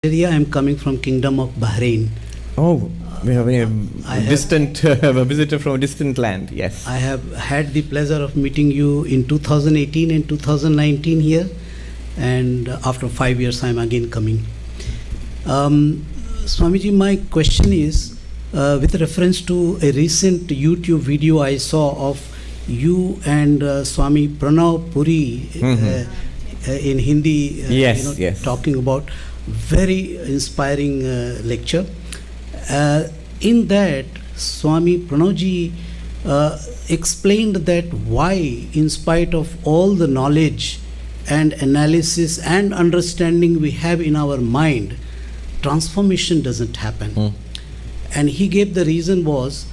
Area. I'm coming from Kingdom of Bahrain. Oh, we have a a visitor from a distant land. Yes. I have had the pleasure of meeting you in 2018 and 2019 here, and after 5 years I'm again coming. Swamiji, my question is with reference to a recent YouTube video I saw of you and Swami Pranav Puri in Hindi, yes. talking about very inspiring lecture. In that, Swami Pranavji explained that why, in spite of all the knowledge and analysis and understanding we have in our mind, transformation doesn't happen. And he gave the reason was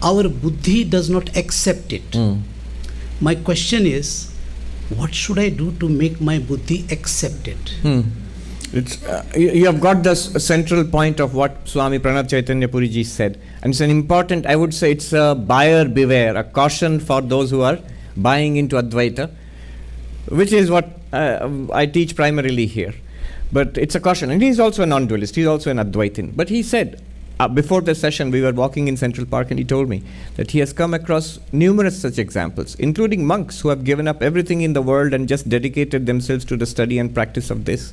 our buddhi does not accept it. My question is, what should I do to make my buddhi accept it? You have got the central point of what Swami Pranav Chaitanya Puriji said, and it's an important, I would say it's a buyer beware, a caution for those who are buying into Advaita, which is what I teach primarily here. But it's a caution, and he's also a non-dualist, he's also an Advaitin. But he said, before the session we were walking in Central Park, and he told me that he has come across numerous such examples, including monks who have given up everything in the world and just dedicated themselves to the study and practice of this.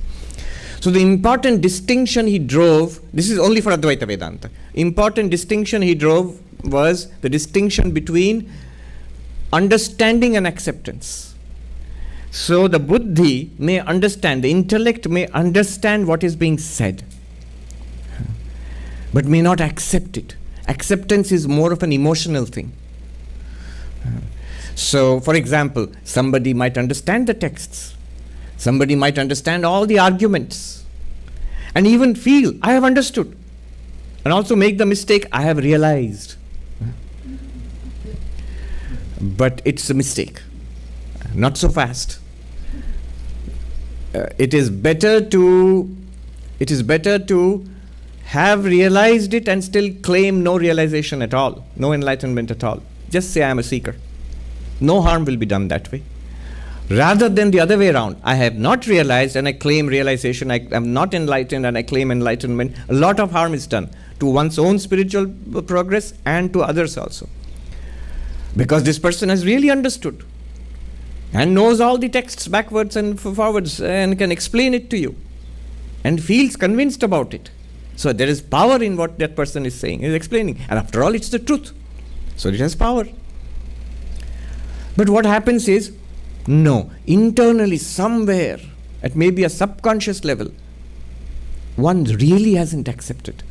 So the important distinction he drove, this is only for Advaita Vedanta, important distinction he drove was the distinction between understanding and acceptance. So the buddhi may understand, the intellect may understand what is being said, but may not accept it. Acceptance is more of an emotional thing. So, for example, somebody might understand the texts, somebody might understand all the arguments, and even feel, I have understood, and also make the mistake, I have realized. But it's a mistake, not so fast. It is better to have realized it and still claim no realization at all, no enlightenment at all. Just say I am a seeker. No harm will be done that way. Rather than the other way around, I have not realized and I claim realization, I am not enlightened and I claim enlightenment. A lot of harm is done to one's own spiritual progress and to others also. Because this person has really understood and knows all the texts backwards and forwards and can explain it to you and feels convinced about it. So there is power in what that person is saying, is explaining. And after all, it's the truth. So it has power. But what happens is, no, internally somewhere, at maybe a subconscious level, one really hasn't accepted.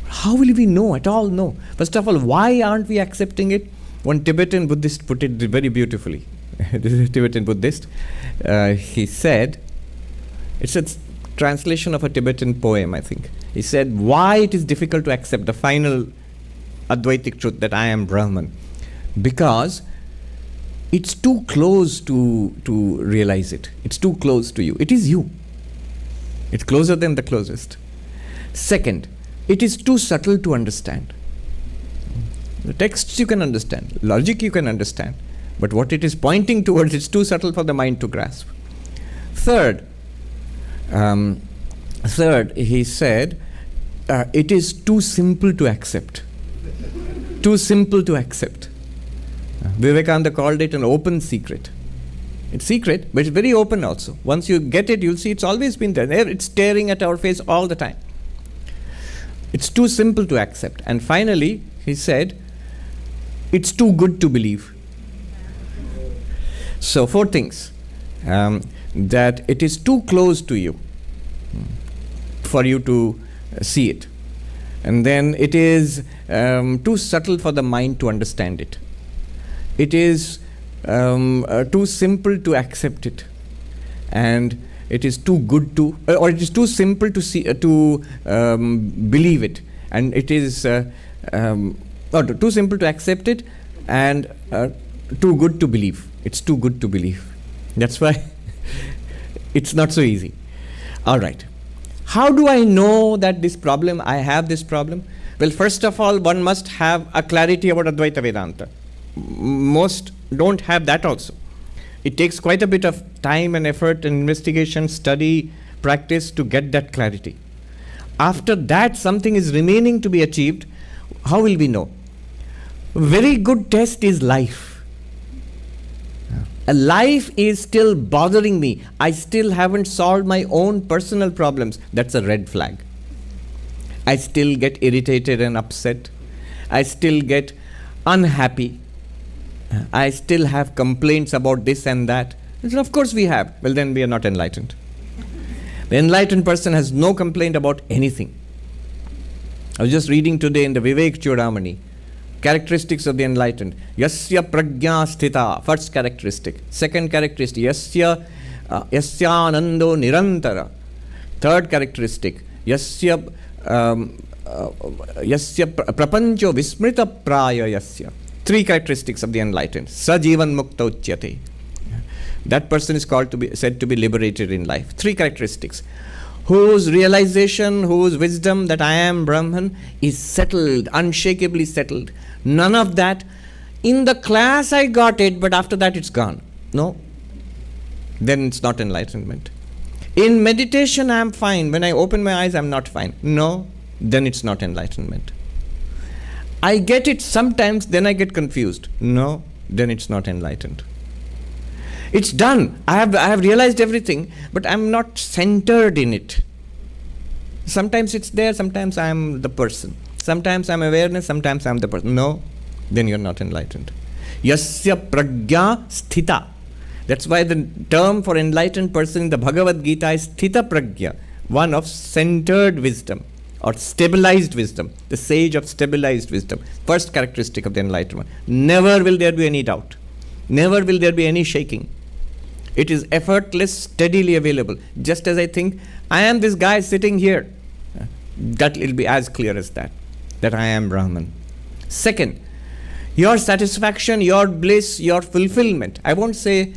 How will we know at all? No. First of all, why aren't we accepting it? One Tibetan Buddhist put it very beautifully. This is a Tibetan Buddhist. He said, it's a translation of a Tibetan poem, I think. He said, why it is difficult to accept the final Advaitic truth that I am Brahman? Because it's too close to realize it. It's too close to you. It is you. It's closer than the closest. Second, it is too subtle to understand. The texts you can understand, logic you can understand, but what it is pointing towards, it's too subtle for the mind to grasp. Third, he said, it is too simple to accept. Too simple to accept. Vivekananda called it an open secret. It's secret, but it's very open also. Once you get it, you'll see it's always been there. It's staring at our face all the time. It's too simple to accept. And finally, he said, it's too good to believe. So 4 things. That it is too close to you for you to see it. And then it is too subtle for the mind to understand it. It is too simple to accept it, and it is too good to, or it is too simple to see, believe it, and it is too simple to accept it, and too good to believe. It's too good to believe. That's why it's not so easy. All right. How do I know that I have this problem? Well, first of all, one must have a clarity about Advaita Vedanta. Most don't have that also. It takes quite a bit of time and effort and investigation, study, practice to get that clarity. After that, something is remaining to be achieved. How will we know? Very good test is life. A life is still bothering me. I still haven't solved my own personal problems. That's a red flag. I still get irritated and upset. I still get unhappy. I still have complaints about this and that. So of course we have. Well, then we are not enlightened. The enlightened person has no complaint about anything. I was just reading today in the Vivek Chudamani, characteristics of the enlightened. Yasya prajna sthita, first characteristic. Second characteristic, yasya anando nirantara. Third characteristic, yasya prapancho vismrita praya yasya. Three characteristics of the enlightened. Sajivan mukta uchyate. That person is said to be liberated in life. Three characteristics. Whose realization, whose wisdom that I am Brahman is settled, unshakably settled. None of that. In the class I got it, but after that it's gone. No. Then it's not enlightenment. In meditation I am fine. When I open my eyes I am not fine. No. Then it's not enlightenment. I get it sometimes, then I get confused. No. Then it's not enlightened. It's done. I have realized everything, but I'm not centered in it. Sometimes it's there, sometimes I'm the person. Sometimes I'm awareness, sometimes I'm the person. No, then you're not enlightened. Yasya prajna sthita. That's why the term for enlightened person in the Bhagavad Gita is sthita prajna, one of centered wisdom or stabilized wisdom, the sage of stabilized wisdom. First characteristic of the enlightened one. Never will there be any doubt. Never will there be any shaking. It is effortless, steadily available. Just as I think, I am this guy sitting here. That will be as clear as that I am Brahman. Second, your satisfaction, your bliss, your fulfillment. I won't say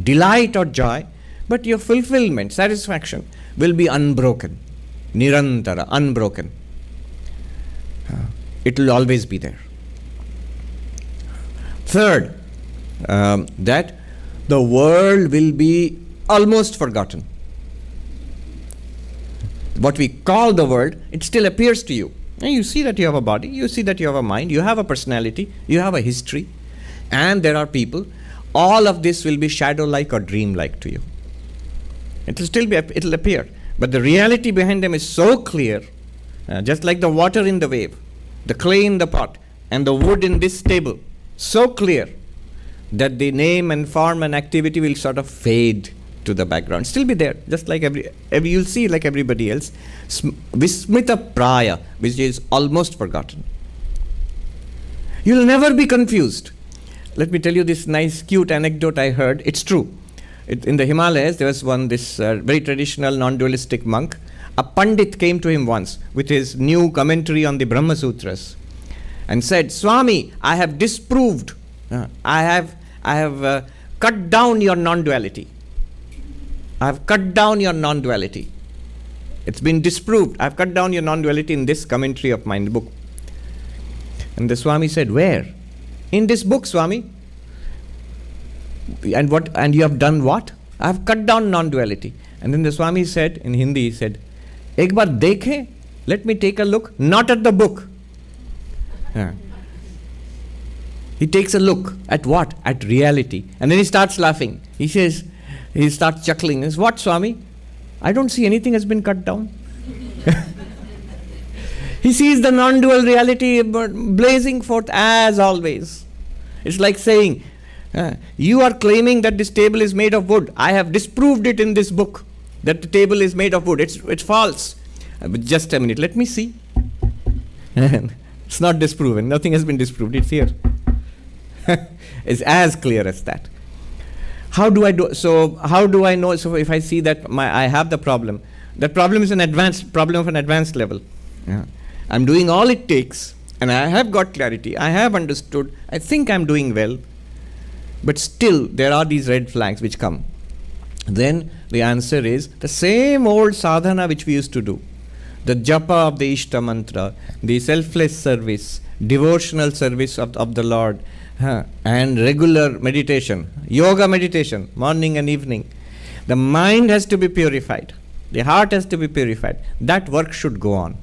delight or joy, but your fulfillment, satisfaction will be unbroken. Nirantara, unbroken. It will always be there. Third, that the world will be almost forgotten. What we call the world, it still appears to you. And you see that you have a body, you see that you have a mind, you have a personality, you have a history, and there are people. All of this will be shadow-like or dream-like to you. It will still be, it will appear. But the reality behind them is so clear, just like the water in the wave, the clay in the pot, and the wood in this table, so clear that the name and form and activity will sort of fade to the background. Still be there, just like every you'll see like everybody else. Vismrita praya, which is almost forgotten. You'll never be confused. Let me tell you this nice, cute anecdote I heard. It's true. In the Himalayas, there was this very traditional non-dualistic monk. A Pandit came to him once with his new commentary on the Brahma Sutras and said, Swami, I have disproved, I have cut down your non-duality. I have cut down your non-duality. It's been disproved. I have cut down your non-duality in this commentary of mine, the book. And the Swami said, where? In this book, Swami. And what? And you have done what? I have cut down non-duality. And then the Swami said, in Hindi, he said, Ek baar dekhe, let me take a look, not at the book. He takes a look at what? At reality. And then he starts laughing. He says, he starts chuckling. He says, what, Swami? I don't see anything has been cut down. He sees the non-dual reality blazing forth as always. It's like saying, you are claiming that this table is made of wood. I have disproved it in this book that the table is made of wood. It's false. But just a minute, let me see. It's not disproven. Nothing has been disproved. It's here. It's as clear as that. How do I do? So how do I know? So if I see that I have the problem, that problem is an advanced problem of an advanced level. Yeah. I'm doing all it takes, and I have got clarity. I have understood. I think I'm doing well, but still there are these red flags which come. Then the answer is the same old sadhana which we used to do, the japa of the Ishta mantra, the selfless service, devotional service of the Lord, and regular meditation, yoga meditation, morning and evening. The mind has to be purified. The heart has to be purified. That work should go on.